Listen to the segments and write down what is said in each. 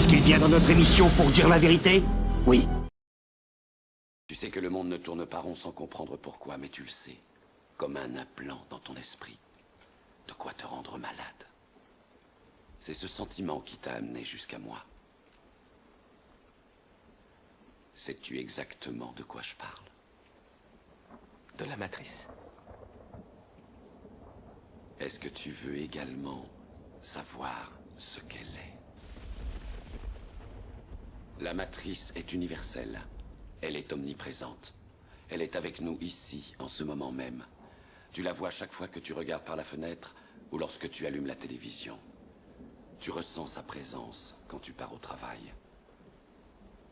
Est-ce qu'il vient dans notre émission pour dire la vérité? Oui. Tu sais que le monde ne tourne pas rond sans comprendre pourquoi, mais tu le sais. Comme un implant dans ton esprit. De quoi te rendre malade. C'est ce sentiment qui t'a amené jusqu'à moi. Sais-tu exactement de quoi je parle? De la matrice. Est-ce que tu veux également savoir ce qu'elle est? La matrice est universelle. Elle est omniprésente. Elle est avec nous ici, en ce moment même. Tu la vois chaque fois que tu regardes par la fenêtre ou lorsque tu allumes la télévision. Tu ressens sa présence quand tu pars au travail,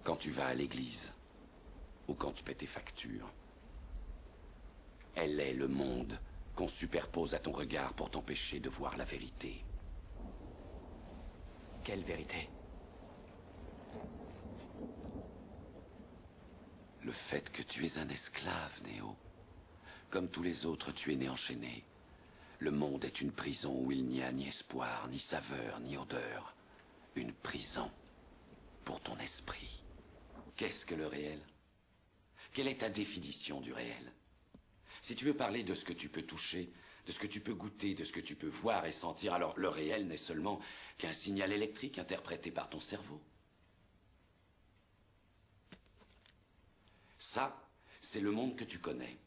quand tu vas à l'église ou quand tu paies tes factures. Elle est le monde qu'on superpose à ton regard pour t'empêcher de voir la vérité. Quelle vérité? Le fait que tu es un esclave, Néo. Comme tous les autres, tu es né enchaîné. Le monde est une prison où il n'y a ni espoir, ni saveur, ni odeur. Une prison pour ton esprit. Qu'est-ce que le réel? Quelle est ta définition du réel? Si tu veux parler de ce que tu peux toucher, de ce que tu peux goûter, de ce que tu peux voir et sentir, alors le réel n'est seulement qu'un signal électrique interprété par ton cerveau. Ça, c'est le monde que tu connais.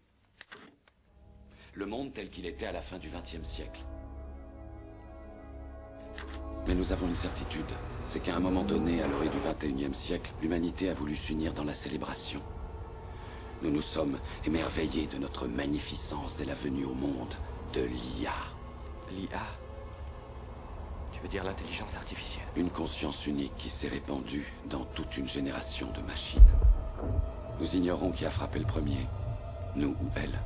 Le monde tel qu'il était à la fin du XXe siècle. Mais nous avons une certitude, c'est qu'à un moment donné, à l'orée du XXIe siècle, l'humanité a voulu s'unir dans la célébration. Nous nous sommes émerveillés de notre magnificence dès la venue au monde de l'IA. L'IA? Tu veux dire l'intelligence artificielle? Une conscience unique qui s'est répandue dans toute une génération de machines. Nous ignorons qui a frappé le premier, nous ou elle.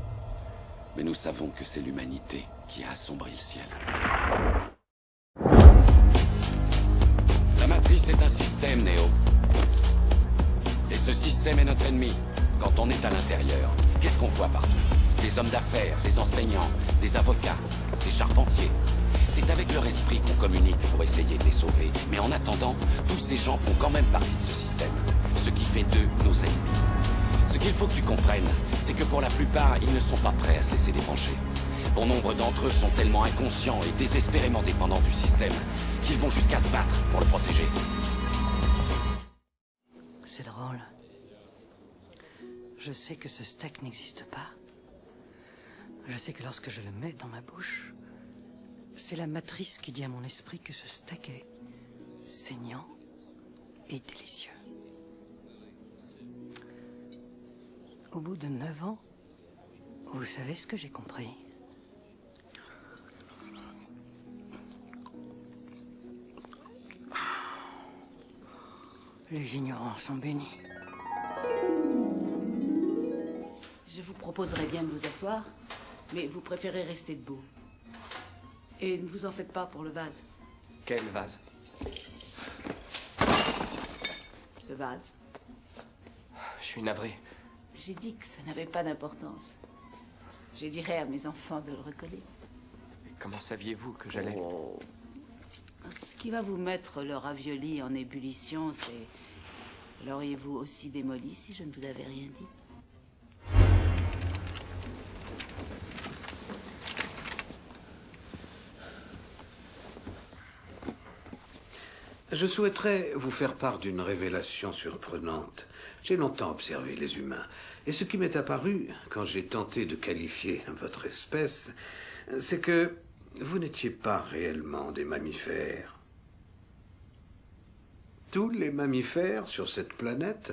Mais nous savons que c'est l'humanité qui a assombri le ciel. La matrice est un système, Néo. Et ce système est notre ennemi. Quand on est à l'intérieur, qu'est-ce qu'on voit partout? Des hommes d'affaires, des enseignants, des avocats, des charpentiers. C'est avec leur esprit qu'on communique pour essayer de les sauver. Mais en attendant, tous ces gens font quand même partie de ce système. Ce qui fait d'eux nos ennemis. Ce qu'il faut que tu comprennes, c'est que pour la plupart, ils ne sont pas prêts à se laisser débrancher. Bon nombre d'entre eux sont tellement inconscients et désespérément dépendants du système qu'ils vont jusqu'à se battre pour le protéger. C'est drôle. Je sais que ce steak n'existe pas. Je sais que lorsque je le mets dans ma bouche, c'est la matrice qui dit à mon esprit que ce steak est saignant et délicieux. Au bout de 9 ans, vous savez ce que j'ai compris? Les ignorants sont bénis. Je vous proposerais bien de vous asseoir, mais vous préférez rester debout. Et ne vous en faites pas pour le vase. Quel vase? Ce vase. Je suis navré. J'ai dit que ça n'avait pas d'importance. Je dirais à mes enfants de le recoller. Et comment saviez-vous que j'allais... Ce qui va vous mettre le ravioli en ébullition, c'est... L'auriez-vous aussi démoli si je ne vous avais rien dit? Je souhaiterais vous faire part d'une révélation surprenante. J'ai longtemps observé les humains, et ce qui m'est apparu, quand j'ai tenté de qualifier votre espèce, c'est que vous n'étiez pas réellement des mammifères. Tous les mammifères sur cette planète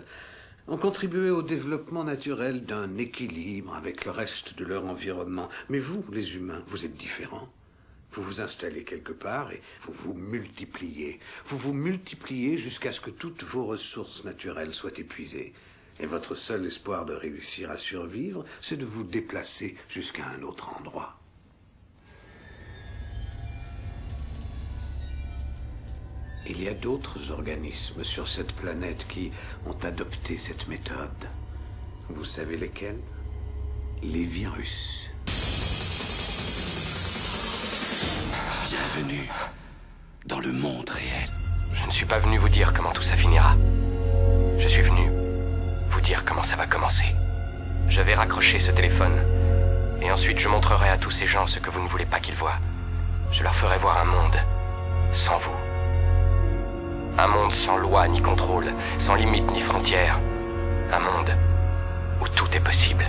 ont contribué au développement naturel d'un équilibre avec le reste de leur environnement. Mais vous, les humains, vous êtes différents. Vous vous installez quelque part et vous vous multipliez. Vous vous multipliez jusqu'à ce que toutes vos ressources naturelles soient épuisées. Et votre seul espoir de réussir à survivre, c'est de vous déplacer jusqu'à un autre endroit. Il y a d'autres organismes sur cette planète qui ont adopté cette méthode. Vous savez lesquels? Les virus. Bienvenue dans le monde réel. Je ne suis pas venu vous dire comment tout ça finira. Je suis venu vous dire comment ça va commencer. Je vais raccrocher ce téléphone. Et ensuite je montrerai à tous ces gens ce que vous ne voulez pas qu'ils voient. Je leur ferai voir un monde sans vous. Un monde sans loi ni contrôle, sans limite ni frontières. Un monde où tout est possible.